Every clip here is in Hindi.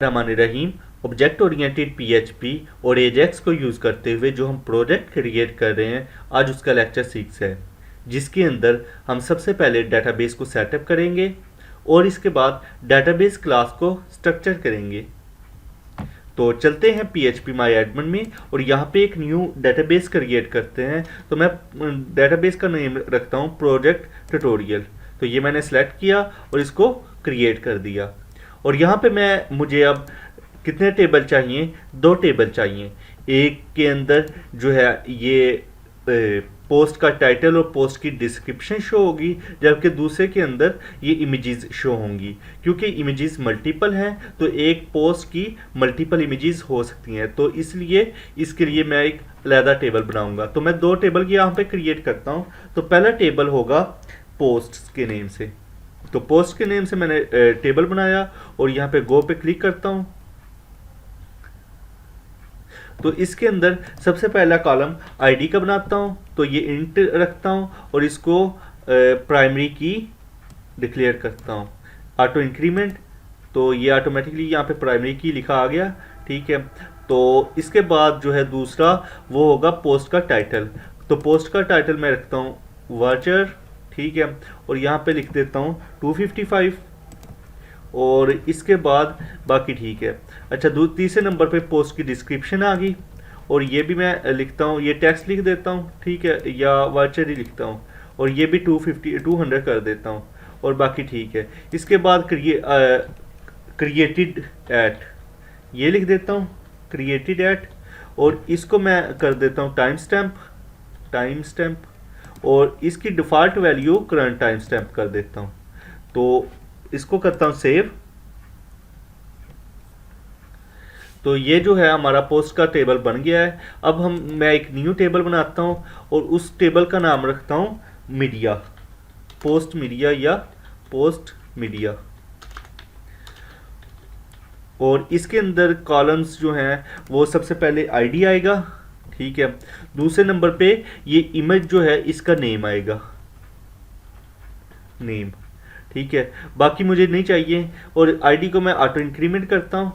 रहीम। ऑब्जेक्ट ओरिएंटेड पीएचपी और एजेक्स को यूज़ करते हुए जो हम प्रोजेक्ट क्रिएट कर रहे हैं, आज उसका लेक्चर 6 है, जिसके अंदर हम सबसे पहले डेटाबेस को सेटअप करेंगे और इसके बाद डेटाबेस क्लास को स्ट्रक्चर करेंगे। तो चलते हैं PHP माई एडमिन में और यहाँ पे एक न्यू डेटाबेस क्रिएट करते हैं। तो मैं डेटाबेस का नेम रखता हूँ प्रोजेक्ट ट्यूटोरियल। तो ये मैंने सेलेक्ट किया और इसको क्रिएट कर दिया। और यहाँ पे मुझे अब कितने टेबल चाहिए? 2 टेबल चाहिए। एक के अंदर जो है ये पोस्ट का टाइटल और पोस्ट की डिस्क्रिप्शन शो होगी, जबकि दूसरे के अंदर ये इमेजेस शो होंगी। क्योंकि इमेजेस मल्टीपल हैं तो एक पोस्ट की मल्टीपल इमेजेस हो सकती हैं, तो इसलिए इसके लिए मैं एक अलग टेबल बनाऊंगा। तो मैं 2 टेबल की यहाँ पे क्रिएट करता हूँ। तो पहला टेबल होगा पोस्ट के नेम से। तो पोस्ट के नेम से मैंने टेबल बनाया और यहाँ पे गो पे क्लिक करता हूँ। तो इसके अंदर सबसे पहला कॉलम आईडी का बनाता हूँ। तो ये इंट रखता हूँ और इसको प्राइमरी की डिक्लेयर करता हूँ। ऑटो इंक्रीमेंट, तो ये ऑटोमेटिकली यहाँ पे प्राइमरी की लिखा आ गया। ठीक है। तो इसके बाद जो है दूसरा वो होगा पोस्ट का टाइटल। तो पोस्ट का टाइटल मैं रखता हूँ वर्चर। ठीक है। और यहाँ पे लिख देता हूँ 255 और इसके बाद बाकी ठीक है। अच्छा, तीसरे नंबर पे पोस्ट की डिस्क्रिप्शन आ गई और ये भी मैं लिखता हूँ, ये टेक्स्ट लिख देता हूँ। ठीक है, या वर्चर ही लिखता हूँ और ये भी 200 कर देता हूँ और बाकी ठीक है। इसके बाद क्रिएटेड एट ये लिख देता हूँ, क्रिएटेड एट, और इसको मैं कर देता हूँ टाइम स्टैम्प और इसकी default value current time stamp कर देता हूँ। तो इसको करता हूँ सेव। तो ये जो है हमारा पोस्ट का टेबल बन गया है। अब मैं एक न्यू टेबल बनाता हूँ और उस टेबल का नाम रखता हूँ मीडिया, पोस्ट मीडिया या पोस्ट मीडिया। और इसके अंदर कॉलम्स जो हैं वो सबसे पहले आईडी आएगा। ठीक है। दूसरे नंबर पे ये इमेज जो है इसका नेम आएगा, नेम। ठीक है, बाकी मुझे नहीं चाहिए। और आईडी को मैं ऑटो इंक्रीमेंट करता हूँ,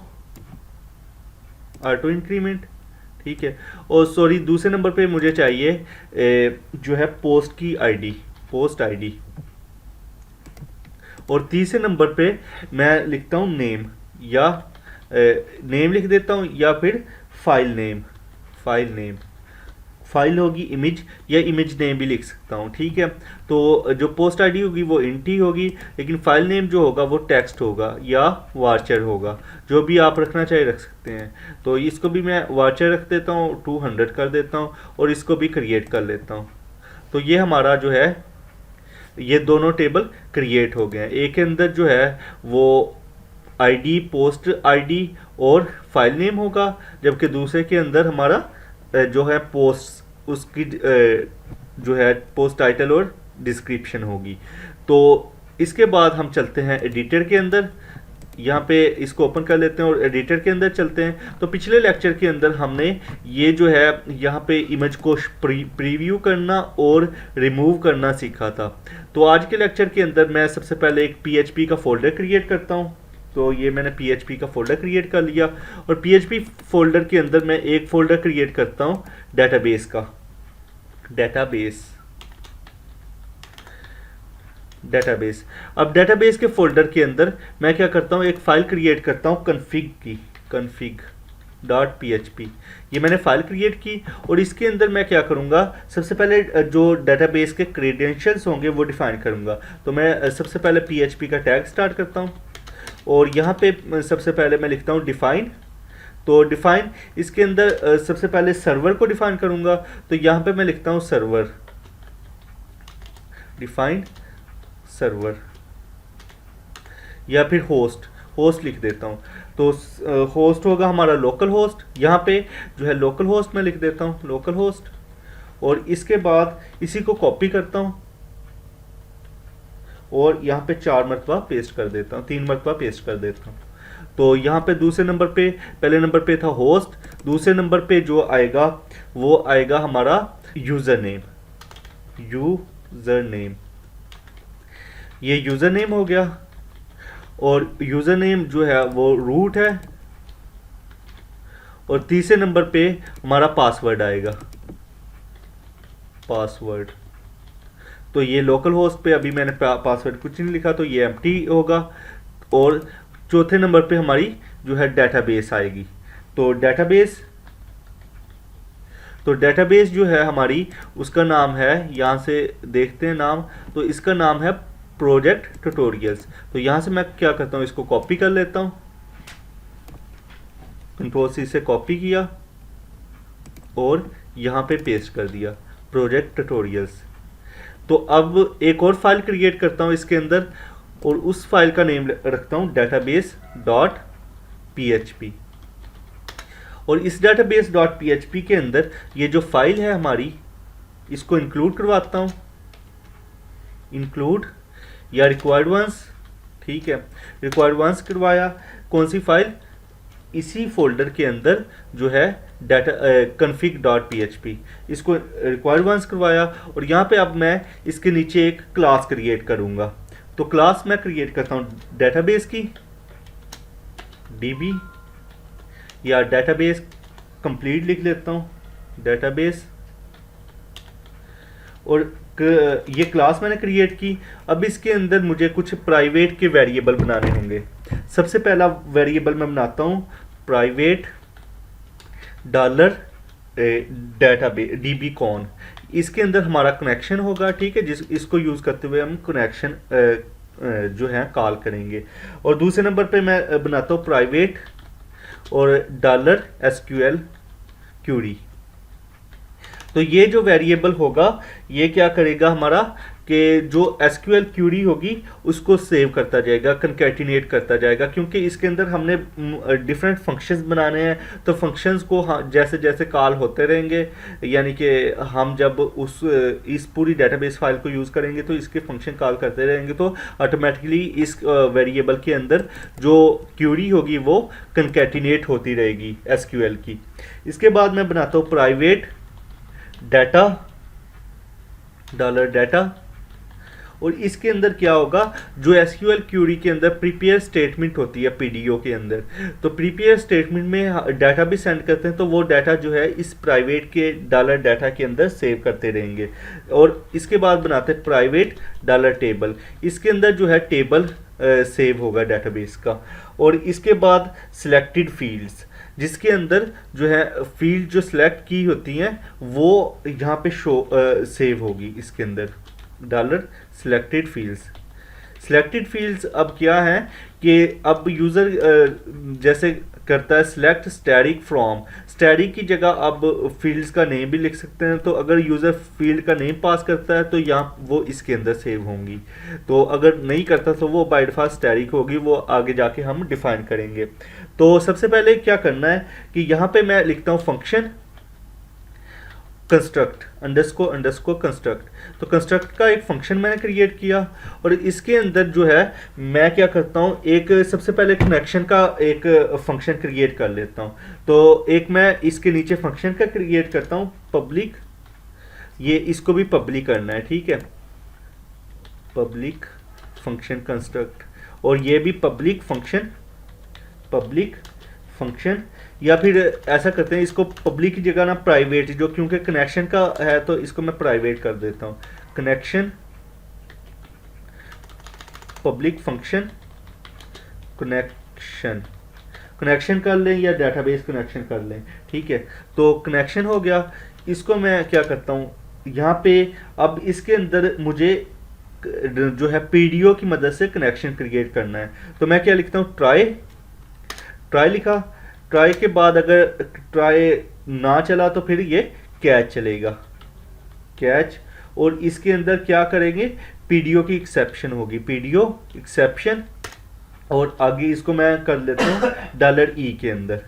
ऑटो इंक्रीमेंट। ठीक है। और सॉरी, दूसरे नंबर पे मुझे चाहिए जो है पोस्ट की आईडी, पोस्ट आईडी। और तीसरे नंबर पे मैं लिखता हूँ नेम, या नेम लिख देता हूँ, या फिर फाइल नेम फाइल होगी इमेज, या इमेज नेम भी लिख सकता हूँ। ठीक है। तो जो पोस्ट आईडी होगी वो इंट ही होगी, लेकिन फाइल नेम जो होगा वो टेक्स्ट होगा या वार्चर होगा, जो भी आप रखना चाहे रख सकते हैं। तो इसको भी मैं वार्चर रख देता हूँ, 200 कर देता हूँ और इसको भी क्रिएट कर लेता हूँ। तो ये हमारा जो है ये दोनों टेबल क्रिएट हो गए हैं। एक के अंदर जो है वो आईडी, पोस्ट आईडी और फाइल नेम होगा, जबकि दूसरे के अंदर हमारा जो है पोस्ट, उसकी जो है पोस्ट टाइटल और डिस्क्रिप्शन होगी। तो इसके बाद हम चलते हैं एडिटर के अंदर। यहाँ पे इसको ओपन कर लेते हैं और एडिटर के अंदर चलते हैं। तो पिछले लेक्चर के अंदर हमने ये जो है यहाँ पे इमेज को प्रीव्यू करना और रिमूव करना सीखा था। तो आज के लेक्चर के अंदर मैं सबसे पहले एक PHP का फोल्डर क्रिएट करता हूँ। तो ये मैंने PHP का फोल्डर क्रिएट कर लिया और PHP फोल्डर के अंदर मैं एक फोल्डर क्रिएट करता हूँ डेटाबेस का, डेटाबेस। अब डेटाबेस के फोल्डर के अंदर मैं क्या करता हूँ, एक फाइल क्रिएट करता हूँ config.php। ये मैंने फाइल क्रिएट की और इसके अंदर मैं क्या करूँगा, सबसे पहले जो डेटाबेस के क्रेडेंशियल्स होंगे वो डिफाइन करूँगा। तो मैं सबसे पहले PHP का टैग स्टार्ट करता हूँ और यहाँ पे सबसे पहले मैं लिखता हूँ डिफाइन। तो डिफाइन, इसके अंदर सबसे पहले सर्वर को डिफाइन करूँगा। तो यहाँ पे मैं लिखता हूँ सर्वर, डिफाइन सर्वर, या फिर होस्ट लिख देता हूँ। तो होस्ट होगा हमारा लोकल होस्ट। यहाँ पे जो है लोकल होस्ट मैं लिख देता हूँ, लोकल होस्ट। और इसके बाद इसी को कॉपी करता हूँ और यहाँ पे 4 मरतबा पेस्ट कर देता हूँ, 3 मरतबा पेस्ट कर देता हूँ। तो यहाँ पे दूसरे नंबर पे, पहले नंबर पे था होस्ट, दूसरे नंबर पे जो आएगा वो आएगा हमारा यूज़र नेम, ये यूज़र नेम हो गया। और यूज़र नेम जो है वो रूट है, और तीसरे नंबर पे हमारा पासवर्ड आएगा, पासवर्ड। तो ये लोकल होस्ट पे अभी मैंने पासवर्ड कुछ नहीं लिखा, तो ये एम्प्टी होगा। और चौथे नंबर पे हमारी जो है डेटाबेस आएगी। तो डेटाबेस जो है हमारी, उसका नाम है, यहाँ से देखते हैं नाम, तो इसका नाम है प्रोजेक्ट ट्यूटोरियल्स। तो यहाँ से मैं क्या करता हूँ, इसको कॉपी कर लेता हूँ, Ctrl+C से कॉपी किया और यहाँ पे पेस्ट कर दिया, प्रोजेक्ट ट्यूटोरियल्स। तो अब एक और फाइल क्रिएट करता हूँ इसके अंदर, और उस फाइल का नेम रखता हूँ database.php। और इस database.php के अंदर ये जो फाइल है हमारी, इसको इंक्लूड करवाता हूँ, इंक्लूड या रिक्वायर्ड वंस, ठीक है, रिक्वायर्ड वंस करवाया। कौन सी फाइल, इसी फोल्डर के अंदर जो है डाटा config.php, इसको रिक्वायर्ड वंस करवाया। और यहाँ पे अब मैं इसके नीचे एक क्लास क्रिएट करूँगा। तो क्लास मैं क्रिएट करता हूँ डेटाबेस की, db, या डेटाबेस कंप्लीट लिख लेता हूँ, डेटाबेस। और ये क्लास मैंने क्रिएट की। अब इसके अंदर मुझे कुछ प्राइवेट के वेरिएबल बनाने होंगे। सबसे पहला वेरिएबल मैं बनाता हूँ प्राइवेट डॉलर डेटाबेस dbcon। इसके अंदर हमारा कनेक्शन होगा, ठीक है, इसको यूज़ करते हुए हम कनेक्शन जो है कॉल करेंगे। और दूसरे नंबर पे मैं बनाता हूँ प्राइवेट और डॉलर SQL क्यूरी। तो ये जो वेरिएबल होगा, ये क्या करेगा हमारा, कि जो SQL क्यूरी होगी उसको सेव करता जाएगा, कंकैटिनेट करता जाएगा। क्योंकि इसके अंदर हमने डिफरेंट फंक्शंस बनाने हैं, तो फंक्शंस को जैसे जैसे कॉल होते रहेंगे, यानी कि हम जब इस पूरी डेटाबेस फाइल को यूज़ करेंगे तो इसके फंक्शन कॉल करते रहेंगे, तो ऑटोमेटिकली इस वेरिएबल के अंदर जो क्यूरी होगी वो कंकैटिनेट होती रहेगी SQL की। इसके बाद मैं बनाता हूँ प्राइवेट डाटा, डॉलर डाटा। और इसके अंदर क्या होगा, जो SQL क्यूरी के अंदर प्रिपेयर स्टेटमेंट होती है PDO के अंदर, तो प्रिपेयर स्टेटमेंट में डाटा भी सेंड करते हैं, तो वो डाटा जो है इस प्राइवेट के डॉलर डाटा के अंदर सेव करते रहेंगे। और इसके बाद बनाते हैं प्राइवेट डॉलर टेबल। इसके अंदर जो है टेबल सेव होगा डेटाबेस का। और इसके बाद सिलेक्टेड फील्ड्स, जिसके अंदर जो है फील्ड जो सिलेक्ट की होती हैं वो यहाँ पे शो सेव होगी इसके अंदर, dollar selected fields. Selected fields अब क्या है कि अब यूज़र जैसे करता है सिलेक्ट स्टैटिक फ्रॉम, स्टैटिक की जगह अब फील्ड्स का नेम भी लिख सकते हैं। तो अगर यूज़र फील्ड का नेम पास करता है तो यहाँ वो इसके अंदर सेव होंगी। तो अगर नहीं करता तो वो बाय डिफॉल्ट स्टैटिक होगी, वो आगे जाके हम डिफाइन करेंगे। तो सबसे पहले क्या करना है कि यहाँ पे मैं लिखता हूँ फंक्शन कंस्ट्रक्ट अंडरस्कोर कंस्ट्रक्ट। तो कंस्ट्रक्ट का एक फंक्शन मैंने क्रिएट किया, और इसके अंदर जो है मैं क्या करता हूँ, एक सबसे पहले कनेक्शन का एक फंक्शन क्रिएट कर लेता हूँ। तो एक मैं इसके नीचे फंक्शन का क्रिएट करता हूँ पब्लिक, ये इसको भी पब्लिक करना है, ठीक है, पब्लिक फंक्शन कंस्ट्रक्ट। और ये भी पब्लिक फंक्शन, या फिर ऐसा करते हैं इसको पब्लिक की जगह ना प्राइवेट, जो क्योंकि कनेक्शन का है तो इसको मैं प्राइवेट कर देता हूँ, कनेक्शन पब्लिक फंक्शन कनेक्शन कर लें या डेटाबेस कनेक्शन कर लें, ठीक है। तो कनेक्शन हो गया। इसको मैं क्या करता हूँ यहाँ पे, अब इसके अंदर मुझे जो है PDO की मदद से कनेक्शन क्रिएट करना है। तो मैं क्या लिखता हूँ, ट्राई लिखा। ट्राई के बाद अगर ट्राई ना चला तो फिर ये कैच चलेगा, कैच। और इसके अंदर क्या करेंगे, PDO की एक्सेप्शन होगी, PDO एक्सेप्शन। और आगे इसको मैं कर लेता हूँ $E के अंदर।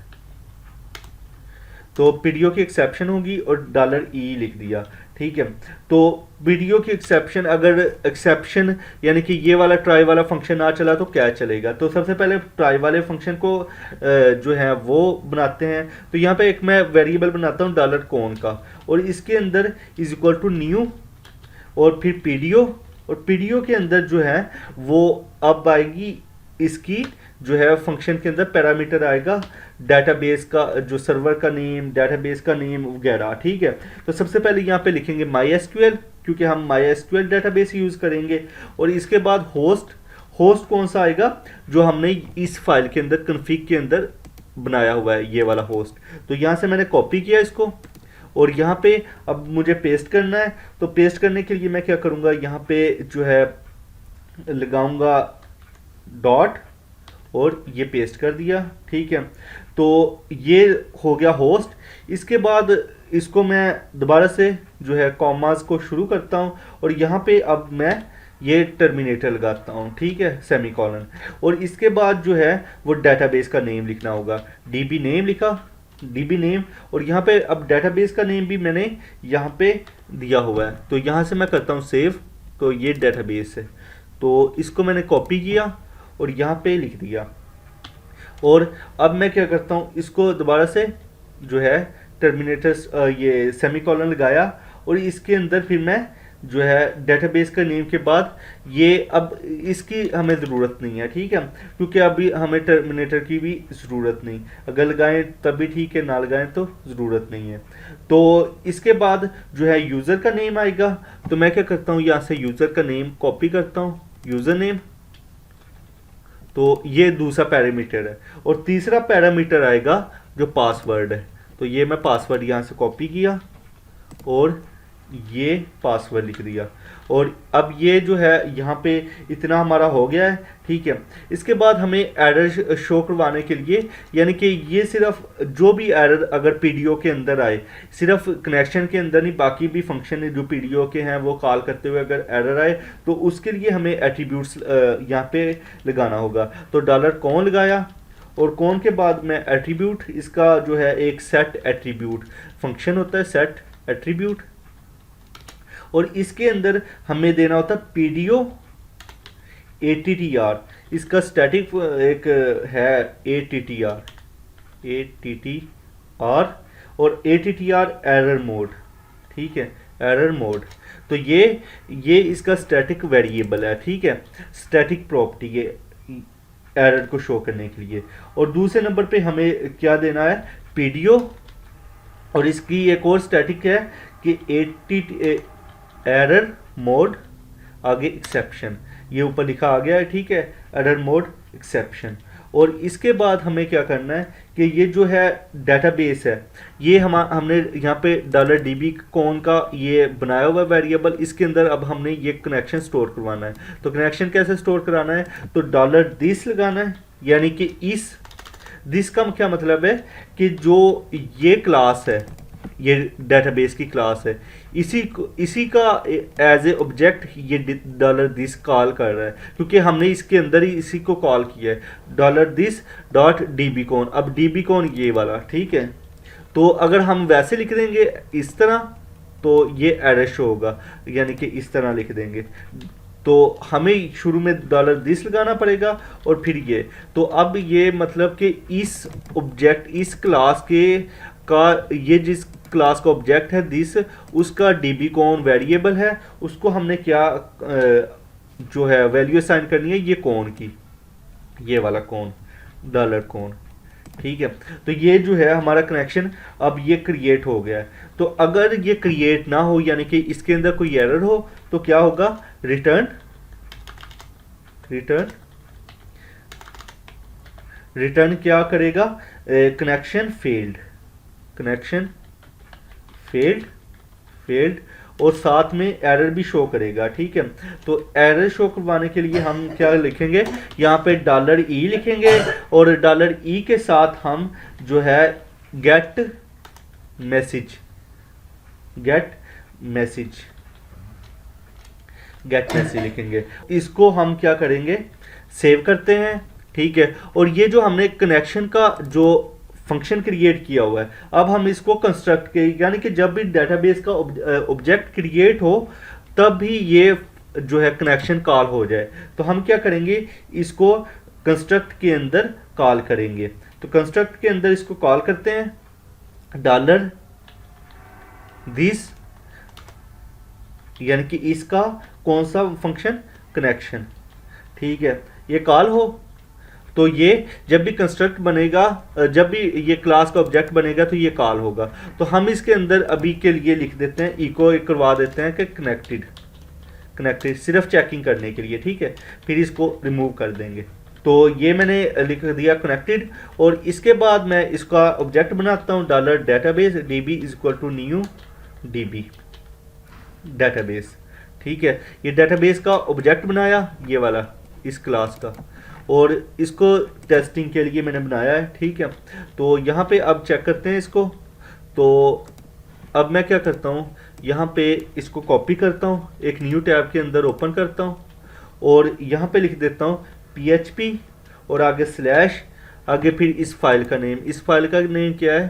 तो PDO की एक्सेप्शन होगी और $E लिख दिया, ठीक है। तो PDO की एक्सेप्शन, अगर एक्सेप्शन यानी कि ये वाला ट्राई वाला फंक्शन ना चला तो क्या चलेगा। तो सबसे पहले ट्राई वाले फंक्शन को जो है वो बनाते हैं। तो यहाँ पे एक मैं वेरिएबल बनाता हूँ $कौन का, और इसके अंदर इज इक्वल टू न्यू और फिर PDO। और PDO के अंदर जो है वो अब आएगी इसकी जो है फंक्शन के अंदर पैरामीटर आएगा डेटाबेस का, जो सर्वर का नेम, डेटाबेस का नेम वगैरह, ठीक है। तो सबसे पहले यहाँ पे लिखेंगे माई एसक्यूएल, क्योंकि हम माई एसक्यूएल डेटाबेस यूज़ करेंगे। और इसके बाद होस्ट, होस्ट कौन सा आएगा, जो हमने इस फाइल के अंदर कन्फिग के अंदर बनाया हुआ है, ये वाला होस्ट। तो यहाँ से मैंने कॉपी किया इसको और यहाँ पे अब मुझे पेस्ट करना है। तो पेस्ट करने के लिए मैं क्या करूँगा, यहाँ पे जो है लगाऊंगा डॉट और ये पेस्ट कर दिया, ठीक है। तो ये हो गया होस्ट। इसके बाद इसको मैं दोबारा से जो है कॉमास को शुरू करता हूँ और यहाँ पे अब मैं ये टर्मिनेटर लगाता हूँ, ठीक है, सेमीकोलन। और इसके बाद जो है वो डेटाबेस का नेम लिखना होगा, डीबी नेम लिखा, डीबी नेम। और यहाँ पे अब डेटाबेस का नेम भी मैंने यहाँ पे दिया हुआ है। तो यहाँ से मैं करता हूँ सेव। तो ये डेटाबेस है, तो इसको मैंने कॉपी किया और यहाँ पे लिख दिया। और अब मैं क्या करता हूँ, इसको दोबारा से जो है टर्मिनेटर ये सेमीकोलन लगाया और इसके अंदर फिर मैं जो है डेटाबेस का नेम के बाद ये, अब इसकी हमें ज़रूरत नहीं है, ठीक है, क्योंकि अभी हमें टर्मिनेटर की भी ज़रूरत नहीं, अगर लगाएं तब भी ठीक है, ना लगाएं तो ज़रूरत नहीं है। तो इसके बाद जो है यूज़र का नेम आएगा। तो मैं क्या करता हूँ, यहाँ से यूज़र का नेम कॉपी करता हूँ, यूज़र नेम। तो ये दूसरा पैरामीटर है। और तीसरा पैरामीटर आएगा जो पासवर्ड है। तो ये मैं पासवर्ड यहाँ से कॉपी किया और ये पासवर्ड लिख दिया। और अब ये जो है यहाँ पे इतना हमारा हो गया है, ठीक है। इसके बाद हमें एरर शो करवाने के लिए, यानी कि ये सिर्फ जो भी एरर अगर पीडीओ के अंदर आए, सिर्फ कनेक्शन के अंदर नहीं, बाकी भी फंक्शन जो पीडीओ के हैं वो कॉल करते हुए अगर एरर आए तो उसके लिए हमें एट्रीब्यूट्स यहाँ पे लगाना होगा। तो $कौन लगाया और कौन के बाद मैं एट्रीब्यूट, इसका जो है एक सेट एट्रीब्यूट फंक्शन होता है, सेट एट्रीब्यूट। और इसके अंदर हमें देना होता है पीडीओ ATTR, इसका स्टैटिक एक है ATTR और ATTR एरर मोड, ठीक है, एरर मोड। तो ये इसका स्टैटिक वेरिएबल है, ठीक है, स्टैटिक प्रॉपर्टी है एरर को शो करने के लिए। और दूसरे नंबर पे हमें क्या देना है, पीडीओ। और इसकी एक और स्टैटिक है कि एरर मोड आगे एक्सेप्शन, ये ऊपर लिखा आ गया है, ठीक है, एरर मोड एक्सेप्शन। और इसके बाद हमें क्या करना है कि ये जो है डेटाबेस है, ये हमने यहाँ पे $db कौन का ये बनाया हुआ वेरिएबल, इसके अंदर अब हमने ये कनेक्शन स्टोर करवाना है। तो कनेक्शन कैसे स्टोर कराना है, तो $this लगाना है, यानी कि दिस का क्या मतलब है कि जो ये क्लास है, ये डेटाबेस की क्लास है, इसी का एज ए ऑब्जेक्ट ये $this कॉल कर रहा है, क्योंकि हमने इसके अंदर ही इसी को कॉल किया है $this.db कौन। अब db कौन ये वाला, ठीक है। तो अगर हम वैसे लिख देंगे इस तरह तो ये एरर शो होगा, यानी कि इस तरह लिख देंगे तो हमें शुरू में $this लगाना पड़ेगा और फिर ये। तो अब ये मतलब कि इस ऑब्जेक्ट, इस क्लास का ये जिस क्लास का ऑब्जेक्ट है दिस, उसका db कौन वेरिएबल है, उसको हमने क्या जो है वैल्यू असाइन करनी है ये कौन की, ये वाला कौन, $कौन, ठीक है। तो ये जो है हमारा कनेक्शन अब ये क्रिएट हो गया है। तो अगर ये क्रिएट ना हो, यानी कि इसके अंदर कोई एरर हो, तो क्या होगा, रिटर्न क्या करेगा, कनेक्शन फेल्ड और साथ में एरर भी शो करेगा, ठीक है। तो एरर शो करवाने के लिए हम क्या लिखेंगे, यहाँ पे $e लिखेंगे और $e के साथ हम जो है गेट मैसेज लिखेंगे। इसको हम क्या करेंगे, सेव करते हैं, ठीक है। और ये जो हमने कनेक्शन का जो फंक्शन क्रिएट किया हुआ है, अब हम इसको कंस्ट्रक्ट के, यानी कि जब भी डेटाबेस का ऑब्जेक्ट क्रिएट हो तब भी ये जो है कनेक्शन कॉल हो जाए, तो हम क्या करेंगे, इसको कंस्ट्रक्ट के अंदर कॉल करेंगे। तो कंस्ट्रक्ट के अंदर इसको कॉल करते हैं $this, यानी कि इसका कौन सा फंक्शन, कनेक्शन, ठीक है। ये कॉल हो तो ये जब भी कंस्ट्रक्ट बनेगा, जब भी ये क्लास का ऑब्जेक्ट बनेगा तो ये कॉल होगा। तो हम इसके अंदर अभी के लिए लिख देते हैं, इको करवा देते हैं कि कनेक्टेड, कनेक्टेड सिर्फ चेकिंग करने के लिए, ठीक है। फिर इसको रिमूव कर देंगे। तो ये मैंने लिख दिया कनेक्टेड, और इसके बाद मैं इसका ऑब्जेक्ट बनाता हूँ dollar database db is equal to new db database, ठीक है। ये डेटाबेस का ऑब्जेक्ट बनाया, ये वाला इस क्लास का, और इसको टेस्टिंग के लिए मैंने बनाया है, ठीक है। तो यहाँ पे अब चेक करते हैं इसको। तो अब मैं क्या करता हूँ, यहाँ पे इसको कॉपी करता हूँ, एक न्यू टैब के अंदर ओपन करता हूँ, और यहाँ पे लिख देता हूँ PHP और आगे स्लैश, आगे फिर इस फाइल का नेम, इस फाइल का नेम क्या है,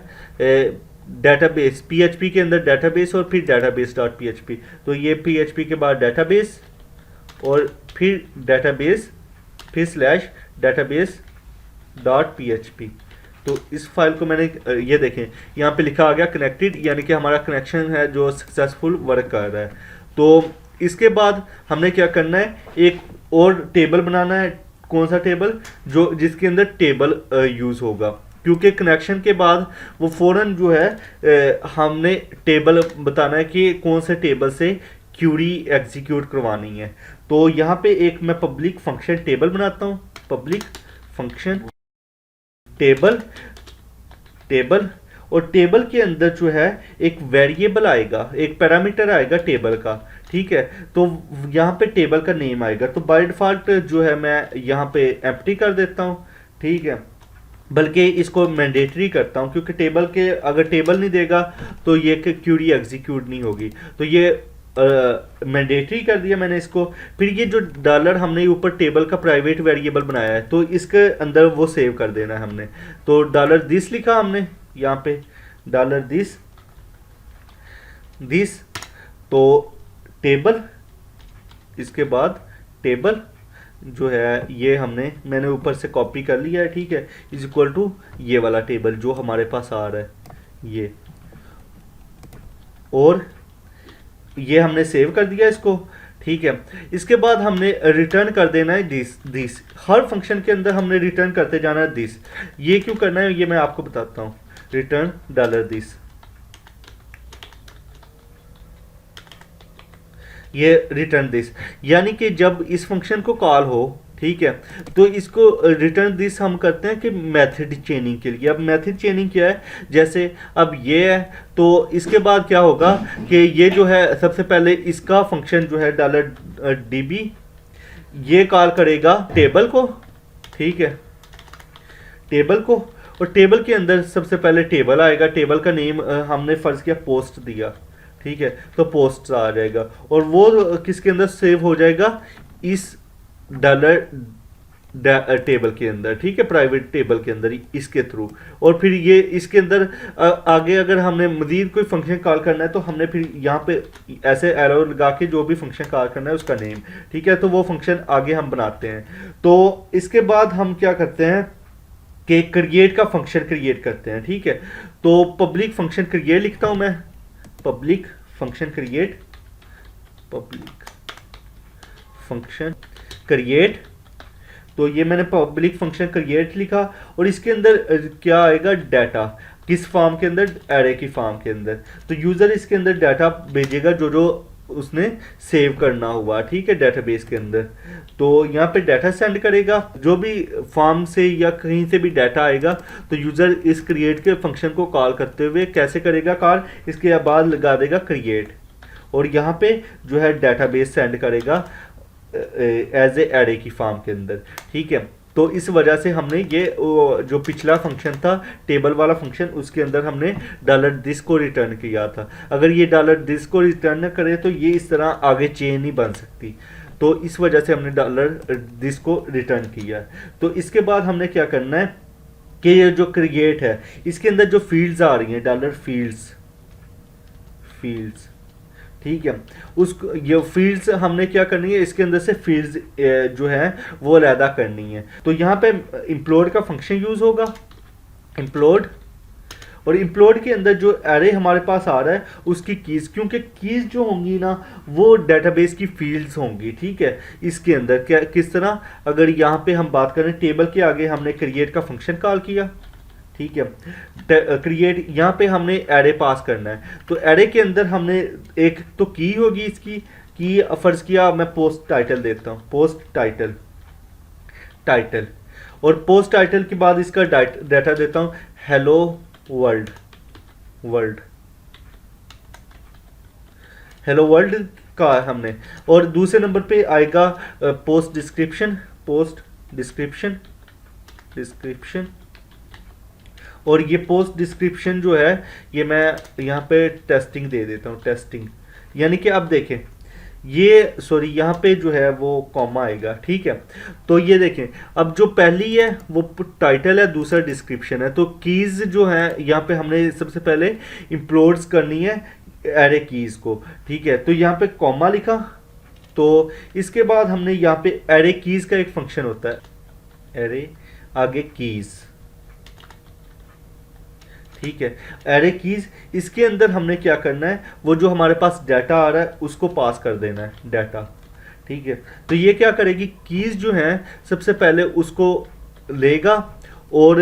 डेटाबेस, PHP के अंदर डेटाबेस और फिर डेटाबेस डॉट PHP। तो ये PHP के बाद डेटाबेस और फिर डेटाबेस, फिर स्लैश डेटाबेस डॉट PHP। तो इस फाइल को मैंने ये देखें यहाँ पे लिखा आ गया कनेक्टेड, यानी कि हमारा कनेक्शन है जो सक्सेसफुल वर्क कर रहा है। तो इसके बाद हमने क्या करना है, एक और टेबल बनाना है। कौन सा टेबल, जो जिसके अंदर टेबल यूज़ होगा, क्योंकि कनेक्शन के बाद वो फ़ौरन जो है हमने टेबल बताना है कि कौन से टेबल से क्यूरी एग्जीक्यूट करवानी है। तो यहाँ पे एक मैं पब्लिक फंक्शन टेबल बनाता हूँ, पब्लिक फंक्शन टेबल, टेबल, और टेबल के अंदर जो है एक वेरिएबल आएगा, एक पैरामीटर आएगा टेबल का, ठीक है। तो यहाँ पे टेबल का नेम आएगा। तो बाय डिफ़ॉल्ट जो है मैं यहाँ पे एम्प्टी कर देता हूँ, ठीक है। बल्कि इसको मैंडेटरी करता हूँ, क्योंकि टेबल के अगर टेबल नहीं देगा तो ये क्यूरी एग्जीक्यूट नहीं होगी। तो ये मैंडेटरी कर दिया मैंने इसको। फिर ये जो डॉलर हमने ऊपर टेबल का प्राइवेट वेरिएबल बनाया है, तो इसके अंदर वो सेव कर देना है हमने। तो डॉलर दिस लिखा हमने यहाँ पे, डॉलर दिस, दिस, तो टेबल, इसके बाद टेबल जो है ये मैंने ऊपर से कॉपी कर लिया है, ठीक है, इज इक्वल टू ये वाला टेबल जो हमारे पास आ रहा है ये, और ये हमने सेव कर दिया इसको, ठीक है। इसके बाद हमने रिटर्न कर देना है दिस, दिस हर फंक्शन के अंदर हमने रिटर्न करते जाना है दिस। ये क्यों करना है ये मैं आपको बताता हूँ। रिटर्न डॉलर दिस, ये रिटर्न दिस, यानी कि जब इस फंक्शन को कॉल हो, ठीक है, तो इसको रिटर्न दिस हम करते हैं कि मेथड चेनिंग के लिए। अब मेथड चेनिंग क्या है, जैसे अब ये है, तो इसके बाद क्या होगा कि ये जो है सबसे पहले इसका फंक्शन जो है डॉलर db, ये कॉल करेगा टेबल को, ठीक है, टेबल को, और टेबल के अंदर सबसे पहले टेबल आएगा। टेबल का नेम हमने फ़र्ज़ किया पोस्ट दिया, ठीक है, तो पोस्ट आ जाएगा, और वो किसके अंदर सेव हो जाएगा, इस डॉलर टेबल के अंदर, ठीक है, प्राइवेट टेबल के अंदर इसके थ्रू। और फिर ये इसके अंदर आगे अगर हमने मज़ीद कोई फंक्शन कॉल करना है तो हमने फिर यहाँ पे ऐसे एरो लगा के जो भी फंक्शन कॉल करना है उसका नेम, ठीक है, तो वो फंक्शन आगे हम बनाते हैं। तो इसके बाद हम क्या करते हैं कि क्रिएट का फंक्शन क्रिएट करते हैं, ठीक है। तो पब्लिक फंक्शन क्रिएट लिखता हूँ मैं, public function create, public function create. तो ये मैंने पब्लिक फंक्शन क्रिएट लिखा, और इसके अंदर क्या आएगा, डाटा, किस फॉर्म के अंदर, एरे की फॉर्म के अंदर। तो यूज़र इसके अंदर डाटा भेजेगा जो जो उसने सेव करना हुआ, ठीक है, डेटाबेस के अंदर। तो यहाँ पे डाटा सेंड करेगा, जो भी फॉर्म से या कहीं से भी डाटा आएगा तो यूज़र इस क्रिएट के फंक्शन को कॉल करते हुए कैसे करेगा कॉल, इसके बाद लगा देगा क्रिएट, और यहाँ पे जो है डेटाबेस सेंड करेगा एज ए एरे की फॉर्म के अंदर, ठीक है। तो इस वजह से हमने ये जो पिछला फंक्शन था टेबल वाला फंक्शन, उसके अंदर हमने डॉलर दिस को रिटर्न किया था। अगर ये डॉलर दिस को रिटर्न न करे तो ये इस तरह आगे चेन नहीं बन सकती, तो इस वजह से हमने डॉलर दिस को रिटर्न किया। तो इसके बाद हमने क्या करना है कि ये जो क्रिएट है इसके अंदर जो फील्ड्स आ रही हैं, डॉलर फील्ड्स, फील्ड्स, ठीक है, उसको ये फील्ड्स हमने क्या करनी है, इसके अंदर से फील्ड्स जो है वो अलहदा करनी है। तो यहाँ पे इम्प्लोड का फंक्शन यूज़ होगा, इम्प्लोड, और implode के अंदर जो एरे हमारे पास आ रहा है उसकी कीज़, क्योंकि कीज़ जो होंगी ना वो डेटाबेस की फील्ड्स होंगी, ठीक है। इसके अंदर क्या किस तरह, अगर यहाँ पे हम बात करें टेबल के आगे हमने क्रिएट का फंक्शन कॉल किया, ठीक है, क्रिएट यहाँ पे हमने एरे पास करना है, तो एरे के अंदर हमने एक तो की होगी, इसकी की फर्ज किया मैं पोस्ट टाइटल देता हूँ, पोस्ट टाइटल टाइटल, और पोस्ट टाइटल के बाद इसका डाटा देता हूँ hello world, world hello world का हमने, और दूसरे नंबर पे आएगा post description, post description description, और ये पोस्ट डिस्क्रिप्शन जो है ये मैं यहाँ पे टेस्टिंग दे देता हूँ, टेस्टिंग, यानी कि अब देखें ये सॉरी यहाँ पे जो है वो कॉमा आएगा, ठीक है। तो ये देखें अब जो पहली है वो टाइटल है, दूसरा डिस्क्रिप्शन है, तो कीज़ जो है यहाँ पे हमने सबसे पहले इंप्लोड्स करनी है एरे कीज़ को, ठीक है। तो यहाँ पे कॉमा लिखा, तो इसके बाद हमने यहाँ पे एरे कीज़ का एक फंक्शन होता है, एरे आगे कीज़, ठीक है, एरे कीज, इसके अंदर हमने क्या करना है वो जो हमारे पास डाटा आ रहा है उसको पास कर देना है डाटा, ठीक है। तो ये क्या करेगी, कीज जो है सबसे पहले उसको लेगा और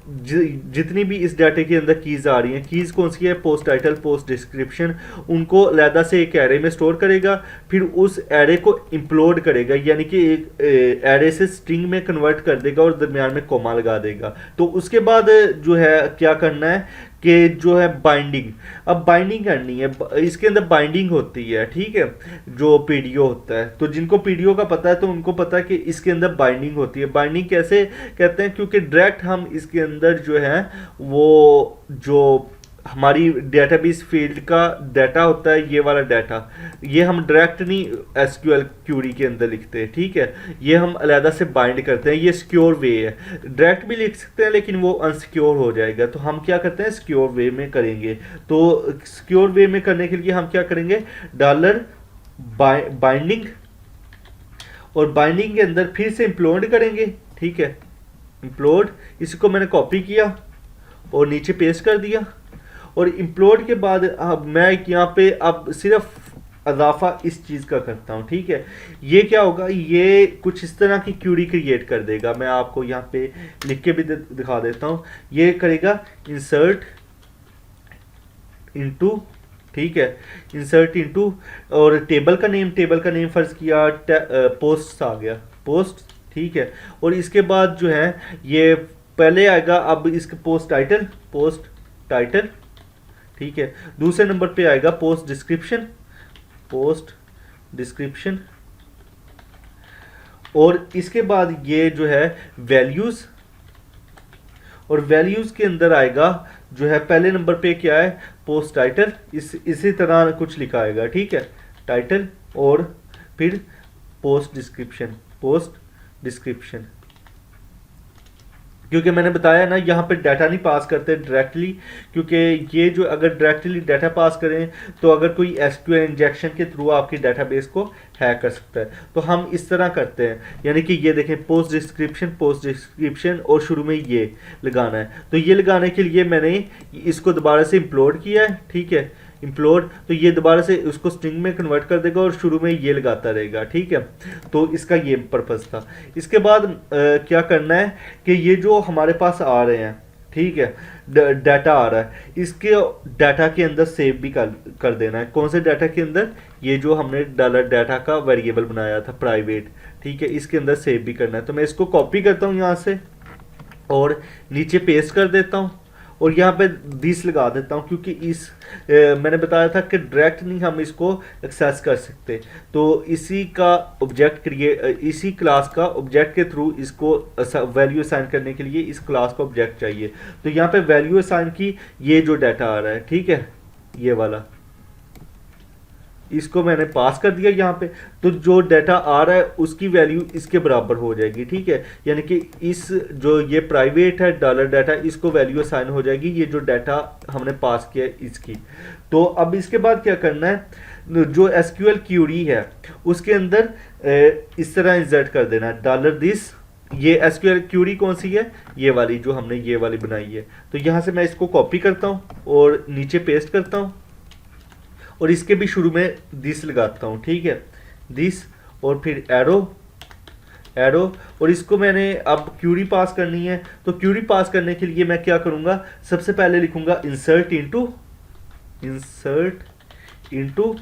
जितनी भी इस डाटे के अंदर कीज़ आ रही हैं, कीज़ कौन सी है, पोस्ट टाइटल पोस्ट डिस्क्रिप्शन, उनको अलहदा से एक एरे में स्टोर करेगा, फिर उस एरे को इम्प्लोड करेगा, यानी कि एक एरे से स्ट्रिंग में कन्वर्ट कर देगा और दरमियान में कोमा लगा देगा। तो उसके बाद जो है क्या करना है कि जो है बाइंडिंग, अब बाइंडिंग करनी है, इसके अंदर बाइंडिंग होती है, ठीक है, जो पीडीओ होता है, तो जिनको पीडीओ का पता है तो उनको पता है कि इसके अंदर बाइंडिंग होती है। बाइंडिंग कैसे कहते हैं, क्योंकि डायरेक्ट हम इसके अंदर जो है वो जो हमारी डेटाबेस फील्ड का डाटा होता है, ये वाला डाटा, ये हम डायरेक्ट नहीं एसक्यूएल क्यूरी के अंदर लिखते हैं, ठीक है, ये हम अलहदा से बाइंड करते हैं, ये सिक्योर वे है, डायरेक्ट भी लिख सकते हैं लेकिन वो अनसिक्योर हो जाएगा, तो हम क्या करते हैं सिक्योर वे में करेंगे। तो सिक्योर वे में करने के लिए हम क्या करेंगे, डॉलर बाइंडिंग, और बाइंडिंग के अंदर फिर से इम्प्लोड करेंगे, ठीक है, इम्प्लोड, इसको मैंने कॉपी किया और नीचे पेस्ट कर दिया, और इम्प्लोड के बाद अब मैं यहाँ पे अब सिर्फ अजाफा इस चीज़ का करता हूँ, ठीक है। ये क्या होगा, ये कुछ इस तरह की क्यूरी क्रिएट कर देगा, मैं आपको यहाँ पे लिख के भी दिखा देता हूँ। ये करेगा इंसर्ट इनटू, ठीक है, इंसर्ट इनटू, और टेबल का नेम फर्ज किया पोस्ट आ गया, पोस्ट, ठीक है, और इसके बाद जो है ये पहले आएगा अब इसका पोस्ट टाइटल, ठीक है, दूसरे नंबर पे आएगा पोस्ट डिस्क्रिप्शन, और इसके बाद ये जो है वैल्यूज, और वैल्यूज के अंदर आएगा जो है पहले नंबर पे क्या है पोस्ट टाइटल, इसी तरह कुछ लिखा आएगा, ठीक है, टाइटल और फिर पोस्ट डिस्क्रिप्शन, क्योंकि मैंने बताया ना यहाँ पे डाटा नहीं पास करते डायरेक्टली, क्योंकि ये जो अगर डायरेक्टली डाटा पास करें तो अगर कोई एसक्यूएल इंजेक्शन के थ्रू आपकी डाटाबेस को हैक कर सकता है, तो हम इस तरह करते हैं, यानी कि ये देखें पोस्ट डिस्क्रिप्शन और शुरू में ये लगाना है, तो ये लगाने के लिए मैंने इसको दोबारा से इम्प्लोड किया है, ठीक है, इम्प्लोड, तो ये दोबारा से उसको स्ट्रिंग में कन्वर्ट कर देगा और शुरू में ये लगाता रहेगा, ठीक है। तो इसका ये पर्पस था। इसके बाद क्या करना है कि ये जो हमारे पास आ रहे हैं, ठीक है, डाटा आ रहा है, इसके डाटा के अंदर सेव भी कर देना है। कौन से डाटा के अंदर, ये जो हमने डॉलर डाटा का वेरिएबल बनाया था प्राइवेट, ठीक है, इसके अंदर सेव भी करना है। तो मैं इसको कॉपी करता हूँ यहाँ से और नीचे पेस्ट कर देता हूँ और यहाँ पे दिस लगा देता हूँ, क्योंकि इस मैंने बताया था कि डायरेक्ट नहीं हम इसको एक्सेस कर सकते, तो इसी का ऑब्जेक्ट इसी क्लास का ऑब्जेक्ट के थ्रू इसको वैल्यू असाइन करने के लिए इस क्लास का ऑब्जेक्ट चाहिए। तो यहाँ पे वैल्यू असाइन की, ये जो डाटा आ रहा है, ठीक है, ये वाला, इसको मैंने पास कर दिया यहाँ पे, तो जो डाटा आ रहा है उसकी वैल्यू इसके बराबर हो जाएगी, ठीक है, यानी कि इस जो ये प्राइवेट है डॉलर डाटा, इसको वैल्यू असाइन हो जाएगी ये जो डाटा हमने पास किया है इसकी। तो अब इसके बाद क्या करना है, जो एसक्यूएल क्यूरी है उसके अंदर इस तरह इंसर्ट कर देना है, डॉलर दिस ये एसक्यूएल क्यूरी कौन सी है, ये वाली जो हमने ये वाली बनाई है। तो यहाँ से मैं इसको कॉपी करता हूँ और नीचे पेस्ट करता हूँ और इसके भी शुरू में दिस लगाता हूँ, ठीक है, दिस, और फिर एरो, एरो, और इसको मैंने अब क्यूरी पास करनी है। तो क्यूरी पास करने के लिए मैं क्या करूँगा, सबसे पहले लिखूँगा इंसर्ट इनटू, इंसर्ट इनटू,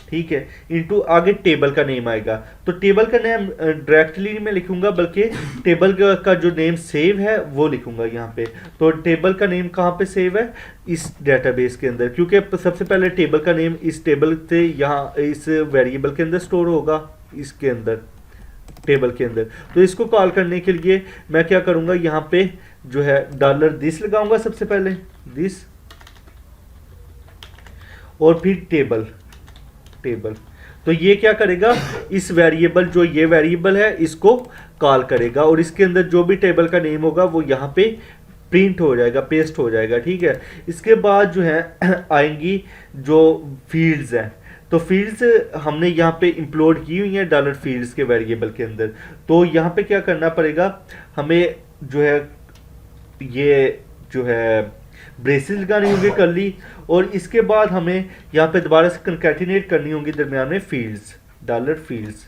ठीक है, इनटू आगे टेबल का नेम आएगा। तो टेबल का नेम डायरेक्टली मैं लिखूंगा, बल्कि टेबल का जो नेम सेव है वो लिखूंगा यहाँ पे। तो टेबल का नेम कहाँ पे सेव है, इस डेटाबेस के अंदर, क्योंकि सबसे पहले टेबल का नेम इस टेबल से यहाँ इस वेरिएबल के अंदर स्टोर होगा, इसके अंदर, टेबल के अंदर। तो इसको कॉल करने के लिए मैं क्या करूँगा, यहाँ पे जो है डॉलर दिस लगाऊंगा सबसे पहले, दिस, और फिर टेबल, टेबल। तो ये क्या करेगा, इस वेरिएबल, जो ये वेरिएबल है, इसको कॉल करेगा और इसके अंदर जो भी टेबल का नेम होगा वो यहाँ पे प्रिंट हो जाएगा, पेस्ट हो जाएगा, ठीक है। इसके बाद जो है आएंगी जो फील्ड्स हैं। तो फील्ड्स हमने यहाँ पे इंप्लोड की हुई हैं डॉलर फील्ड्स के वेरिएबल के अंदर। तो यहाँ पे क्या करना पड़ेगा हमें, जो है ये जो है ब्रेसेस लगानी होंगी कर ली, और इसके बाद हमें यहाँ पे दोबारा से कंकैटिनेट करनी होंगी दरमियान में फील्ड्स, डॉलर फील्ड्स,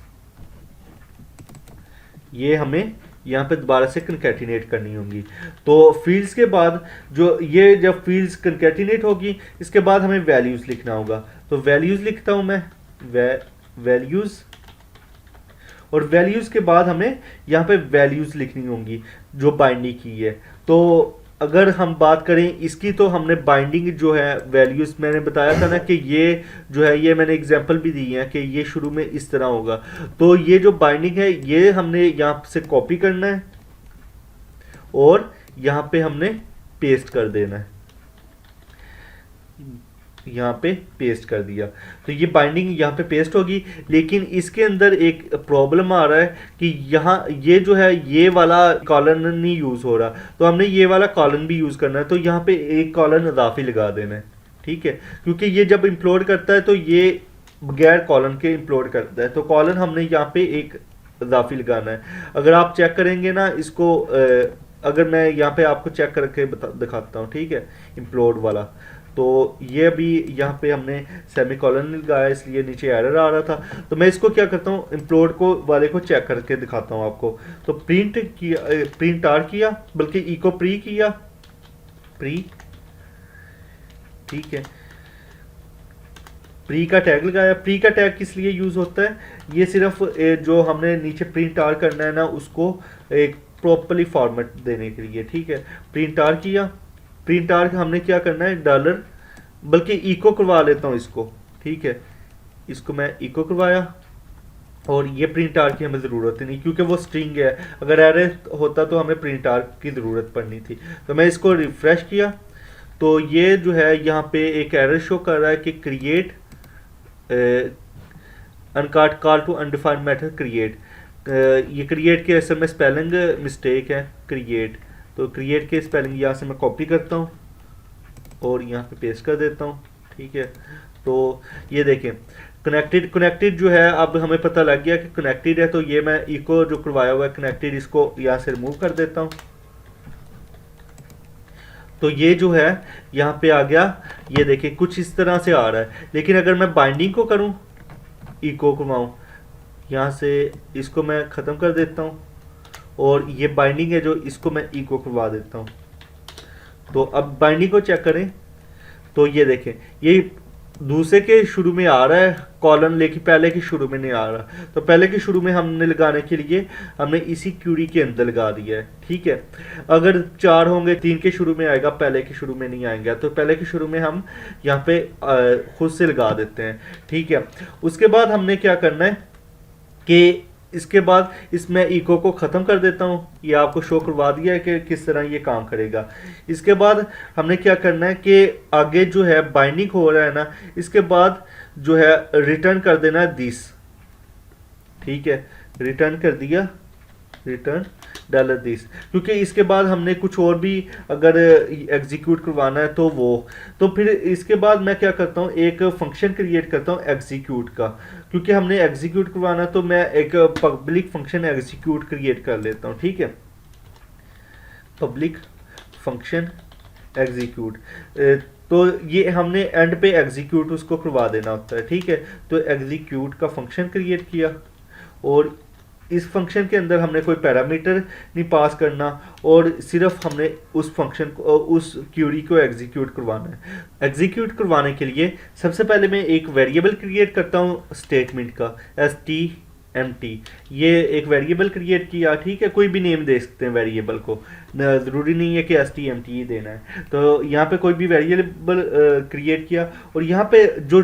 ये हमें यहाँ पे दोबारा से कंकैटिनेट करनी होंगी। तो फील्ड्स के बाद जो ये जब फील्ड्स कंकैटिनेट होगी, इसके बाद हमें वैल्यूज़ लिखना होगा। तो वैल्यूज़ लिखता हूँ मैं, वैल्यूज़, और वैल्यूज़ के बाद हमें यहाँ पे वैल्यूज़ लिखनी होंगी जो बाइंडिंग की है। तो अगर हम बात करें इसकी, तो हमने बाइंडिंग जो है वैल्यूज़, मैंने बताया था ना कि ये जो है, ये मैंने एग्जांपल भी दी है कि ये शुरू में इस तरह होगा। तो ये जो बाइंडिंग है ये हमने यहाँ से कॉपी करना है और यहाँ पे हमने पेस्ट कर देना है, यहाँ पे पेस्ट कर दिया। तो ये बाइंडिंग यहाँ पे पेस्ट होगी, लेकिन इसके अंदर एक प्रॉब्लम आ रहा है कि यहाँ ये जो है ये वाला कॉलन नहीं यूज़ हो रहा। तो हमने ये वाला कॉलन भी यूज़ करना है। तो यहाँ पे एक कॉलन इजाफी लगा देना है, ठीक है, क्योंकि ये जब इम्प्लोड करता है तो ये बगैर कॉलन के इम्प्लोड करता है। तो कॉलन हमने यहाँ पे एक इजाफी लगाना है। अगर आप चेक करेंगे ना इसको, अगर मैं यहाँ पे आपको चेक करके दिखाता हूँ, ठीक है, इम्प्लोड वाला। तो ये भी यहाँ पे हमने सेमीकोलन लगाया, इसलिए नीचे एरर आ रहा था। तो मैं इसको क्या करता हूँ, इम्प्लोड को वाले को चेक करके दिखाता हूँ आपको। तो प्रिंट किया, प्रिंट आर किया, बल्कि इको प्री किया, प्री, ठीक है, प्री का टैग लगाया। प्री का टैग किस लिए यूज़ होता है, ये सिर्फ जो हमने नीचे प्रिंट आर करना है ना, उसको एक प्रॉपरली फॉर्मेट देने के लिए, ठीक है। प्रिंट आर किया, प्रिंट आर हमने क्या करना है, डॉलर, बल्कि इको करवा लेता हूँ इसको, ठीक है, इसको मैं इको करवाया, और ये प्रिंट आर की हमें ज़रूरत ही नहीं क्योंकि वो स्ट्रिंग है। अगर एरर होता तो हमें प्रिंट आर की ज़रूरत पड़नी थी। तो मैं इसको रिफ्रेश किया, तो ये जो है यहाँ पे एक एरर शो कर रहा है कि create uncaught call to undefined method create. ये क्रिएट के असल में स्पेलिंग मिस्टेक है, क्रिएट। तो क्रिएट के स्पेलिंग यहाँ से मैं कॉपी करता हूँ और यहाँ पे पेस्ट कर देता हूँ, ठीक है। तो ये देखें कनेक्टेड, कनेक्टेड जो है अब हमें पता लग गया कि कनेक्टेड है। तो ये मैं इको जो करवाया हुआ है कनेक्टेड, इसको यहाँ से रिमूव कर देता हूँ। तो ये जो है यहाँ पे आ गया, ये देखिए कुछ इस तरह से आ रहा है। लेकिन अगर मैं बाइंडिंग को करूँ, इको करवाऊँ, यहाँ से इसको मैं ख़त्म कर देता हूँ और ये बाइंडिंग है जो, इसको मैं इको करवा देता हूँ। तो अब बाइंडिंग को चेक करें, तो ये देखें ये दूसरे के शुरू में आ रहा है कॉलन, लेकिन पहले के शुरू में नहीं आ रहा। तो पहले के शुरू में हमने लगाने के लिए हमने इसी क्यूरी के अंदर लगा दिया है, ठीक है। अगर 4 होंगे, 3 के शुरू में आएगा, पहले के शुरू में नहीं आएंगे। तो पहले के शुरू में हम यहाँ पे खुद से लगा देते हैं, ठीक है। उसके बाद हमने क्या करना है कि इसके बाद इसमें इको को ख़त्म कर देता हूँ। ये आपको शो करवा दिया है कि किस तरह ये काम करेगा। इसके बाद हमने क्या करना है कि आगे जो है बाइंडिंग हो रहा है ना, इसके बाद जो है रिटर्न कर देना है दिस, ठीक है। रिटर्न कर दिया, रिटर्न डॉलर दिस, क्योंकि इसके बाद हमने कुछ और भी अगर एग्जीक्यूट करवाना है तो वो, तो फिर इसके बाद मैं क्या करता हूँ, एक फंक्शन क्रिएट करता हूँ एग्जीक्यूट का, क्योंकि हमने एग्जीक्यूट करवाना तो मैं एक पब्लिक फंक्शन एग्जीक्यूट क्रिएट कर लेता हूँ। ठीक है, पब्लिक फंक्शन एग्जीक्यूट, तो ये हमने एंड पे एग्जीक्यूट उसको करवा देना होता है। ठीक है, तो एग्जीक्यूट का फंक्शन क्रिएट किया, और इस फंक्शन के अंदर हमने कोई पैरामीटर नहीं पास करना, और सिर्फ हमने उस फंक्शन को, उस क्यूरी को एग्जीक्यूट करवाना है। एग्जीक्यूट करवाने के लिए सबसे पहले मैं एक वेरिएबल क्रिएट करता हूँ स्टेटमेंट का, stmt, ये एक वेरिएबल क्रिएट किया। ठीक है, कोई भी नेम दे सकते हैं वेरिएबल को, ज़रूरी नहीं है कि stmt ही देना है। तो यहाँ पे कोई भी वेरिएबल क्रिएट किया, और यहाँ पे जो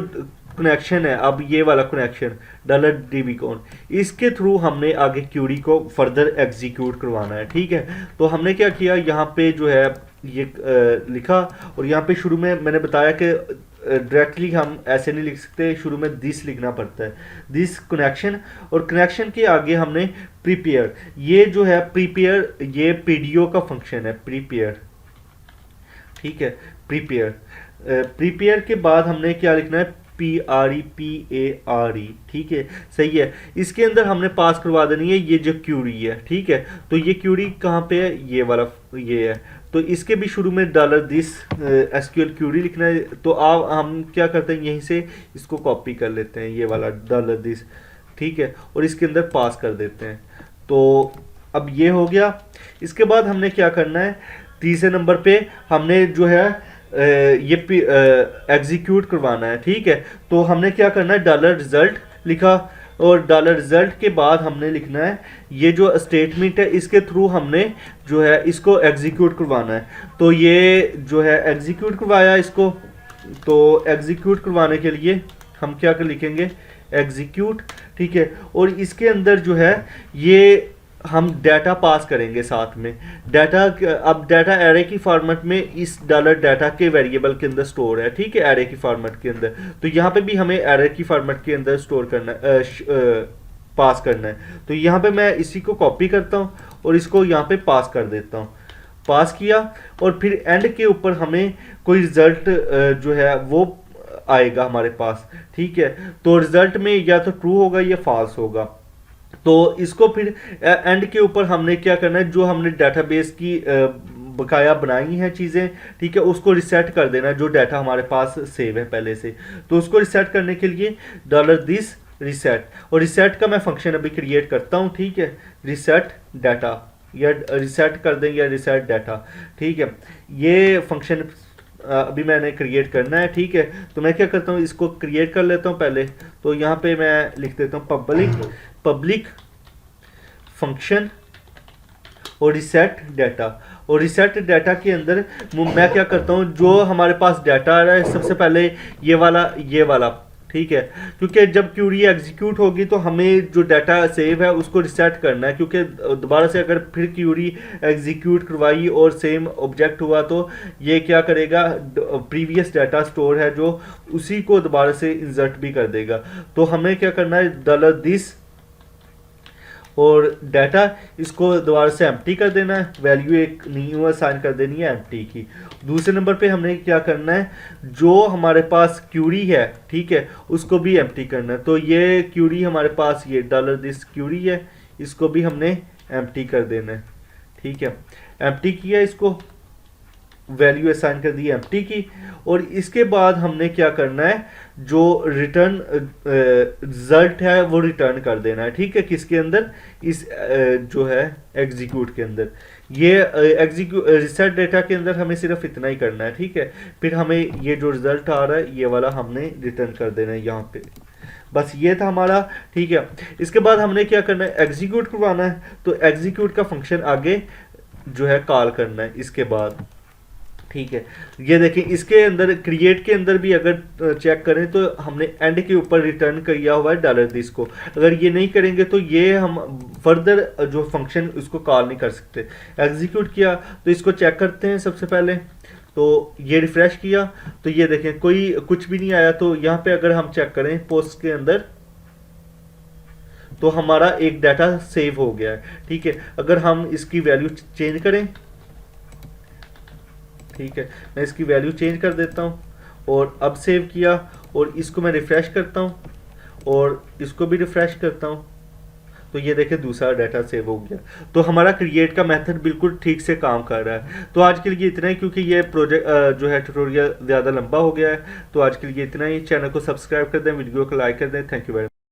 कनेक्शन है, अब ये वाला कनेक्शन $dbcon, इसके थ्रू हमने आगे क्यूरी को फर्दर एग्जीक्यूट करवाना है। ठीक है, तो हमने क्या किया, यहाँ पे जो है ये लिखा, और यहाँ पे शुरू में मैंने बताया कि डायरेक्टली हम ऐसे नहीं लिख सकते, शुरू में दिस लिखना पड़ता है, दिस कनेक्शन, और कनेक्शन के आगे हमने प्रीपेयर, ये जो है प्रीपेयर, ये पीडीओ का फंक्शन है प्रीपेयर। ठीक है, प्रीपेयर, प्रीपेयर के बाद हमने क्या लिखना है, PREPARE। ठीक है, सही है, इसके अंदर हमने पास करवा देनी है ये जो क्यूरी है। ठीक है, तो ये क्यूरी कहाँ पे है, ये वाला, ये है, तो इसके भी शुरू में $दिस SQL क्यूरी लिखना है। तो आप हम क्या करते हैं, यहीं से इसको कॉपी कर लेते हैं, ये वाला $दिस। ठीक है, और इसके अंदर पास कर देते हैं। तो अब ये हो गया। इसके बाद हमने क्या करना है, तीसरे नंबर पे हमने जो है ये एग्जीक्यूट करवाना है। ठीक है, तो हमने क्या करना है, $result लिखा, और $result के बाद हमने लिखना है ये जो स्टेटमेंट है, इसके थ्रू हमने जो है इसको एग्जीक्यूट करवाना है। तो ये जो है एग्जीक्यूट करवाया इसको, तो एग्जीक्यूट करवाने के लिए हम क्या कर लिखेंगे, एग्जीक्यूट। ठीक है, और इसके अंदर जो है ये हम डाटा पास करेंगे साथ में, डाटा, अब डाटा एरे की फॉर्मेट में इस $डाटा के वेरिएबल के अंदर स्टोर है। ठीक है, एरे की फॉर्मेट के अंदर, तो यहाँ पे भी हमें एरे की फॉर्मेट के अंदर स्टोर करना पास करना है। तो यहाँ पे मैं इसी को कॉपी करता हूँ और इसको यहाँ पे पास कर देता हूँ, पास किया, और फिर एंड के ऊपर हमें कोई रिजल्ट जो है वो आएगा हमारे पास। ठीक है, तो रिजल्ट में या तो ट्रू होगा या फॉल्स होगा। तो इसको फिर एंड के ऊपर हमने क्या करना है, जो हमने डेटाबेस की बकाया बनाई हैं चीज़ें, ठीक है, उसको रिसेट कर देना, जो डाटा हमारे पास सेव है पहले से। तो उसको रिसेट करने के लिए $दिस रिसेट, और रिसेट का मैं फंक्शन अभी क्रिएट करता हूँ। ठीक है, रिसेट डाटा, या रिसेट कर दें या रिसेट डाटा। ठीक है, ये फंक्शन अभी मैंने क्रिएट करना है। ठीक है, तो मैं क्या करता हूँ, इसको क्रिएट कर लेता हूँ पहले। तो यहाँ पे मैं लिख देता हूँ पब्लिक फंक्शन और रिसेट डाटा, और रिसेट डाटा के अंदर मैं क्या करता हूँ, जो हमारे पास डाटा आ रहा है सबसे पहले ये वाला। ठीक है, क्योंकि जब क्यूरी एग्जीक्यूट होगी तो हमें जो डाटा सेव है उसको रिसेट करना है, क्योंकि दोबारा से अगर फिर क्यूरी एग्जीक्यूट करवाई और सेम ऑब्जेक्ट हुआ तो ये क्या करेगा, प्रीवियस डाटा स्टोर है जो उसी को दोबारा से इंसर्ट भी कर देगा। तो हमें क्या करना है, $दिस और डाटा, इसको दोबारा से एम्प्टी कर देना है, वैल्यू एक न्यू असाइन कर देनी है एम्प्टी की। दूसरे नंबर पे हमने क्या करना है, जो हमारे पास क्यूरी है, ठीक है, उसको भी एम्प्टी करना है। तो ये क्यूरी हमारे पास ये $दिस क्यूरी है, इसको भी हमने एम्प्टी कर देना है। ठीक है, एम्प्टी किया, इसको वैल्यू असाइन कर दी एम्प्टी की, और इसके बाद हमने क्या करना है, जो रिटर्न रिजल्ट है वो रिटर्न कर देना है। ठीक है, किसके अंदर, इस जो है एग्जीक्यूट के अंदर, ये एग्जीक्यूट रिसेट डेटा के अंदर हमें सिर्फ इतना ही करना है। ठीक है, फिर हमें ये जो रिजल्ट आ रहा है ये वाला हमने रिटर्न कर देना है यहाँ पे। बस ये था हमारा। ठीक है, इसके बाद हमने क्या करना है, एग्जीक्यूट करवाना है। तो एग्जीक्यूट का फंक्शन आगे जो है कॉल करना है इसके बाद। ठीक है, ये देखिए इसके अंदर क्रिएट के अंदर भी अगर चेक करें तो हमने एंड के ऊपर रिटर्न किया हुआ है $दिस को। अगर ये नहीं करेंगे तो ये हम फर्दर जो फंक्शन उसको कॉल नहीं कर सकते। एग्जीक्यूट किया तो इसको चेक करते हैं सबसे पहले, तो ये रिफ्रेश किया तो ये देखें कोई कुछ भी नहीं आया। तो यहाँ पे अगर हम चेक करें पोस्ट के अंदर, तो हमारा एक डाटा सेव हो गया है। ठीक है, अगर हम इसकी वैल्यू चेंज करें, ठीक है, मैं इसकी वैल्यू चेंज कर देता हूँ और अब सेव किया, और इसको मैं रिफ़्रेश करता हूँ और इसको भी रिफ़्रेश करता हूँ, तो ये देखें दूसरा डाटा सेव हो गया। तो हमारा क्रिएट का मेथड बिल्कुल ठीक से काम कर रहा है। तो आज के लिए इतना ही, क्योंकि ये प्रोजेक्ट जो है ट्यूटोरियल ज़्यादा लंबा हो गया है। तो आज के लिए इतना ही। चैनल को सब्सक्राइब कर दें, वीडियो को लाइक कर दें। Thank you very much.